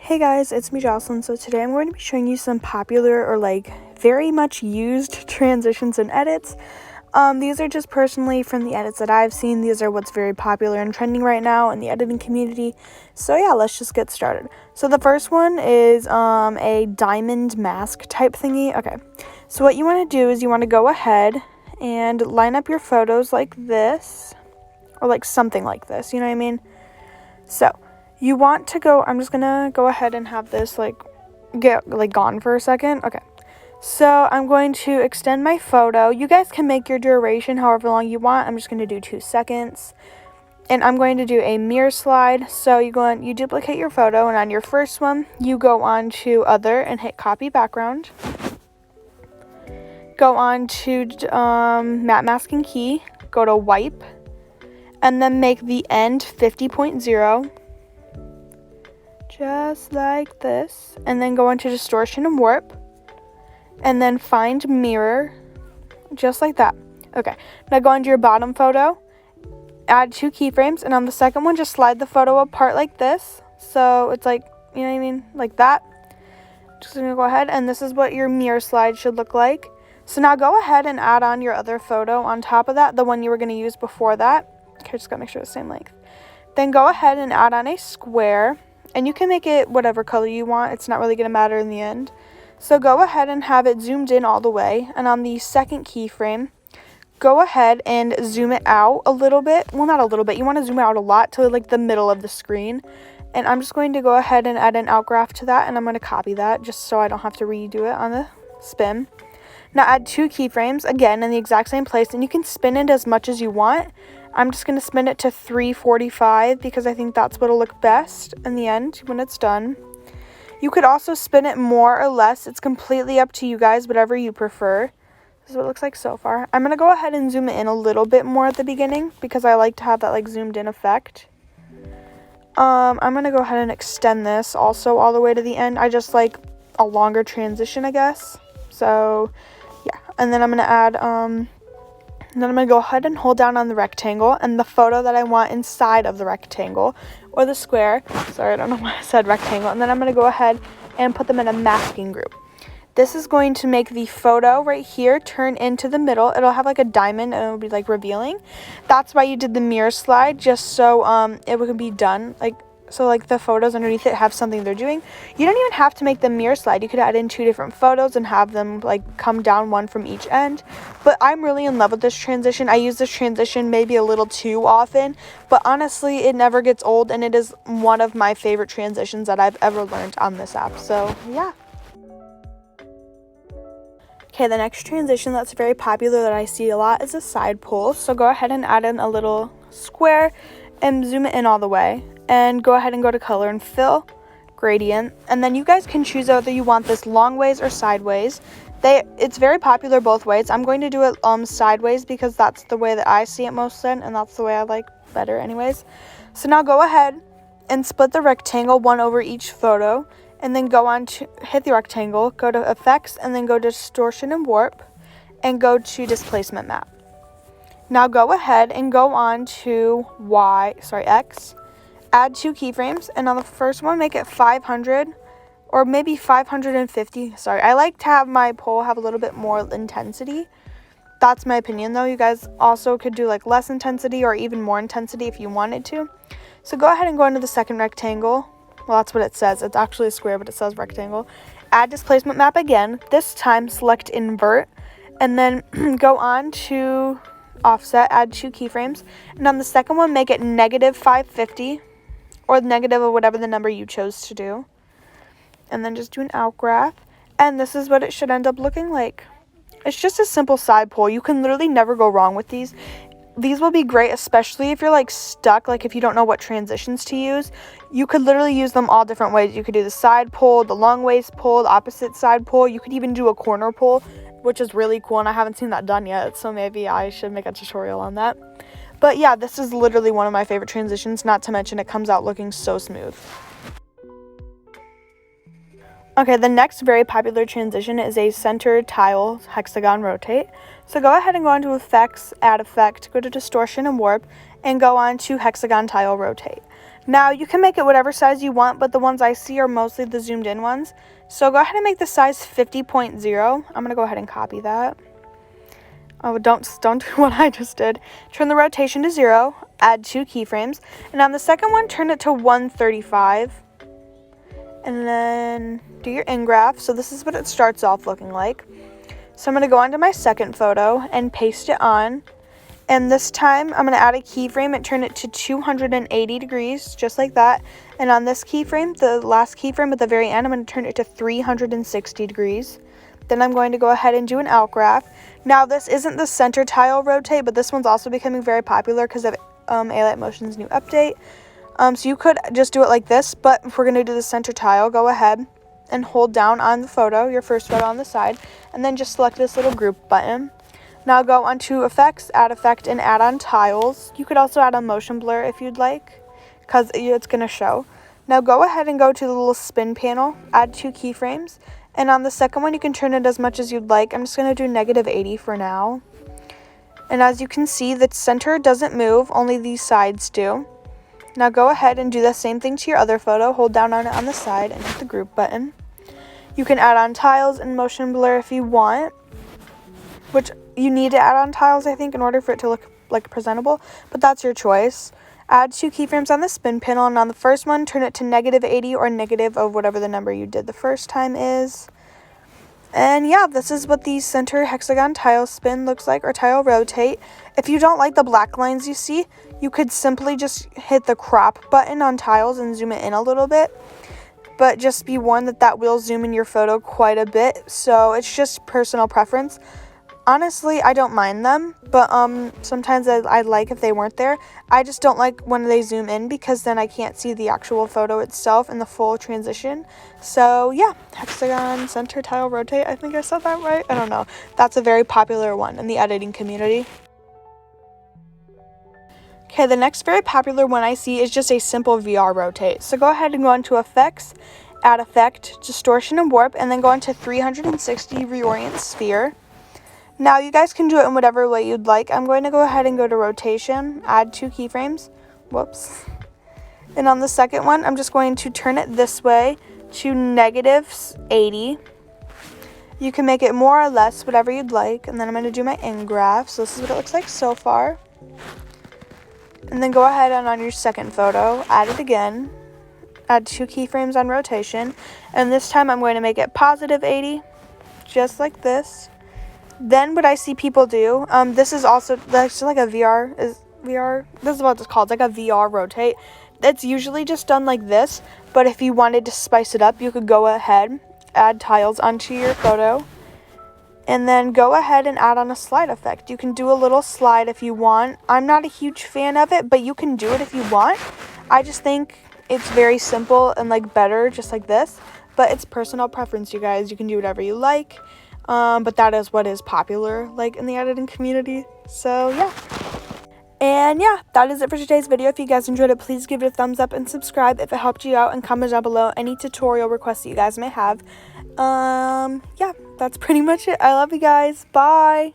Hey guys, it's me Jocelyn. So today I'm going to be showing you some popular or very much used transitions and edits. These are just personally from the edits that I've seen. These are what's very popular and trending right now in the editing community. So yeah, let's just get started. So the first one is a diamond mask type thingy. Okay, so what you want to do is you want to go ahead and line up your photos like this, or like something like this, you know what I mean? So you want to go, I'm just gonna go ahead and have this get gone for a second. Okay, so I'm going to extend my photo. You guys can make your duration however long you want. I'm just going to do 2 seconds. And I'm going to do a mirror slide. So you duplicate your photo, and on your first one, you go on to other and hit copy background. Go on to matte masking key, go to wipe, and then make the end 50.0. Just like this. And then go into distortion and warp. And then find mirror, just like that. Okay, now go into your bottom photo, add 2 keyframes, and on the second one, just slide the photo apart like this. So it's like, you know what I mean? Like that. Just gonna go ahead, and this is what your mirror slide should look like. So now go ahead and add on your other photo on top of that, the one you were gonna use before that. Okay, just gotta make sure it's the same length. Then go ahead and add on a square, and you can make it whatever color you want. It's not really gonna matter in the end. So go ahead and have it zoomed in all the way, and on the second keyframe, go ahead and zoom it out a little bit. Well, not a little bit. You want to zoom out a lot to the middle of the screen. And I'm just going to go ahead and add an outgraph to that, and I'm going to copy that just so I don't have to redo it on the spin. Now add 2 keyframes, again, in the exact same place, and you can spin it as much as you want. I'm just going to spin it to 345 because I think that's what'll look best in the end when it's done. You could also spin it more or less. It's completely up to you guys, whatever you prefer. This is what it looks like so far. I'm going to go ahead and zoom it in a little bit more at the beginning because I like to have that zoomed in effect. I'm going to go ahead and extend this also all the way to the end. I just like a longer transition, I guess. So yeah, and then I'm going to add, and then I'm going to go ahead and hold down on the rectangle and the photo that I want inside of the rectangle or the square. Sorry, I don't know why I said rectangle. And then I'm going to go ahead and put them in a masking group. This is going to make the photo right here turn into the middle. It'll have a diamond and it'll be revealing. That's why you did the mirror slide, just so it would be done. So the photos underneath it have something they're doing. You don't even have to make the mirror slide. You could add in 2 different photos and have them come down one from each end. But I'm really in love with this transition. I use this transition maybe a little too often, but honestly it never gets old, and it is one of my favorite transitions that I've ever learned on this app. So yeah. Okay, the next transition that's very popular that I see a lot is a side pull. So go ahead and add in a little square and zoom it in all the way. And go ahead and go to color and fill, gradient. And then you guys can choose whether you want this long ways or sideways. It's very popular both ways. I'm going to do it sideways because that's the way that I see it most then, and that's the way I like better anyways. So now go ahead and split the rectangle, one over each photo. And then go on to hit the rectangle, go to effects, and then go to distortion and warp, and go to displacement map. Now go ahead and go on to X, add 2 keyframes, and on the first one make it 500 or maybe 550. Sorry, I like to have my pole have a little bit more intensity. That's my opinion though. You guys also could do less intensity or even more intensity if you wanted to. So go ahead and go into the second rectangle. Well, that's what it says. It's actually a square, but it says rectangle. Add displacement map again. This time, select invert. And then go on to offset, add 2 keyframes. And on the second one, make it negative 550. Or negative or whatever the number you chose to do. And then just do an outgraph. And this is what it should end up looking like. It's just a simple side pull. You can literally never go wrong with these. These will be great, especially if you're stuck, if you don't know what transitions to use. You could literally use them all different ways. You could do the side pull, the long ways pull, the opposite side pull. You could even do a corner pull, which is really cool, and I haven't seen that done yet, so maybe I should make a tutorial on that. But yeah, this is literally one of my favorite transitions, not to mention it comes out looking so smooth. Okay, the next very popular transition is a center tile hexagon rotate. So go ahead and go into effects, add effect, go to distortion and warp, and go on to hexagon tile rotate. Now you can make it whatever size you want, but the ones I see are mostly the zoomed in ones. So go ahead and make the size 50.0. I'm going to go ahead and copy that. Oh, don't do what I just did. Turn the rotation to 0, add 2 keyframes, and on the second one, turn it to 135. And then do your in-graph. So this is what it starts off looking like. So I'm going to go onto my second photo and paste it on. And this time, I'm going to add a keyframe and turn it to 280 degrees, just like that. And on this keyframe, the last keyframe at the very end, I'm going to turn it to 360 degrees. Then I'm going to go ahead and do an outgraph. Now, this isn't the center tile rotate, but this one's also becoming very popular because of Alight Motion's new update. So you could just do it like this, but if we're going to do the center tile, go ahead and hold down on the photo, your first photo on the side, and then just select this little group button. Now go onto Effects, Add Effect, and Add on Tiles. You could also add a motion blur if you'd like, because it's going to show. Now go ahead and go to the little spin panel, add 2 keyframes, and on the second one you can turn it as much as you'd like. I'm just going to do -80 for now. And as you can see, the center doesn't move, only these sides do. Now go ahead and do the same thing to your other photo. Hold down on it on the side and hit the group button. You can add on tiles and motion blur if you want, which you need to add on tiles, I think, in order for it to look like presentable, but that's your choice. Add 2 keyframes on the spin panel, and on the first one, turn it to -80 or negative of whatever the number you did the first time is. And yeah, this is what the center hexagon tile spin looks like, or tile rotate. If you don't like the black lines you see, you could simply just hit the crop button on tiles and zoom it in a little bit. But just be warned that will zoom in your photo quite a bit, so it's just personal preference. Honestly, I don't mind them, but sometimes I'd like if they weren't there. I just don't like when they zoom in because then I can't see the actual photo itself in the full transition. So yeah, hexagon center tile rotate. I think I said that right. I don't know. That's a very popular one in the editing community. Okay, the next very popular one I see is just a simple VR rotate. So go ahead and go into Effects, Add Effect, Distortion and Warp, and then go into 360 Reorient Sphere. Now, you guys can do it in whatever way you'd like. I'm going to go ahead and go to Rotation, add 2 keyframes. Whoops. And on the second one, I'm just going to turn it this way to -80. You can make it more or less, whatever you'd like. And then I'm going to do my in-graph. So this is what it looks like so far. And then go ahead and on your second photo, add it again. Add 2 keyframes on rotation. And this time I'm going to make it +80, just like this. Then what I see people do, this is also, that's like a this is what it's called, it's like a VR rotate. It's usually just done like this, but if you wanted to spice it up, you could go ahead, add tiles onto your photo, and then go ahead and add on a slide effect. You can do a little slide if you want. I'm not a huge fan of it, but you can do it if you want. I just think it's very simple and like better, just like this, but it's personal preference, you guys. You can do whatever you like. But that is what is popular, like, in the editing community. So, yeah. And, yeah, that is it for today's video. If you guys enjoyed it, please give it a thumbs up and subscribe if it helped you out. And comment down below any tutorial requests that you guys may have. Yeah, that's pretty much it. I love you guys. Bye.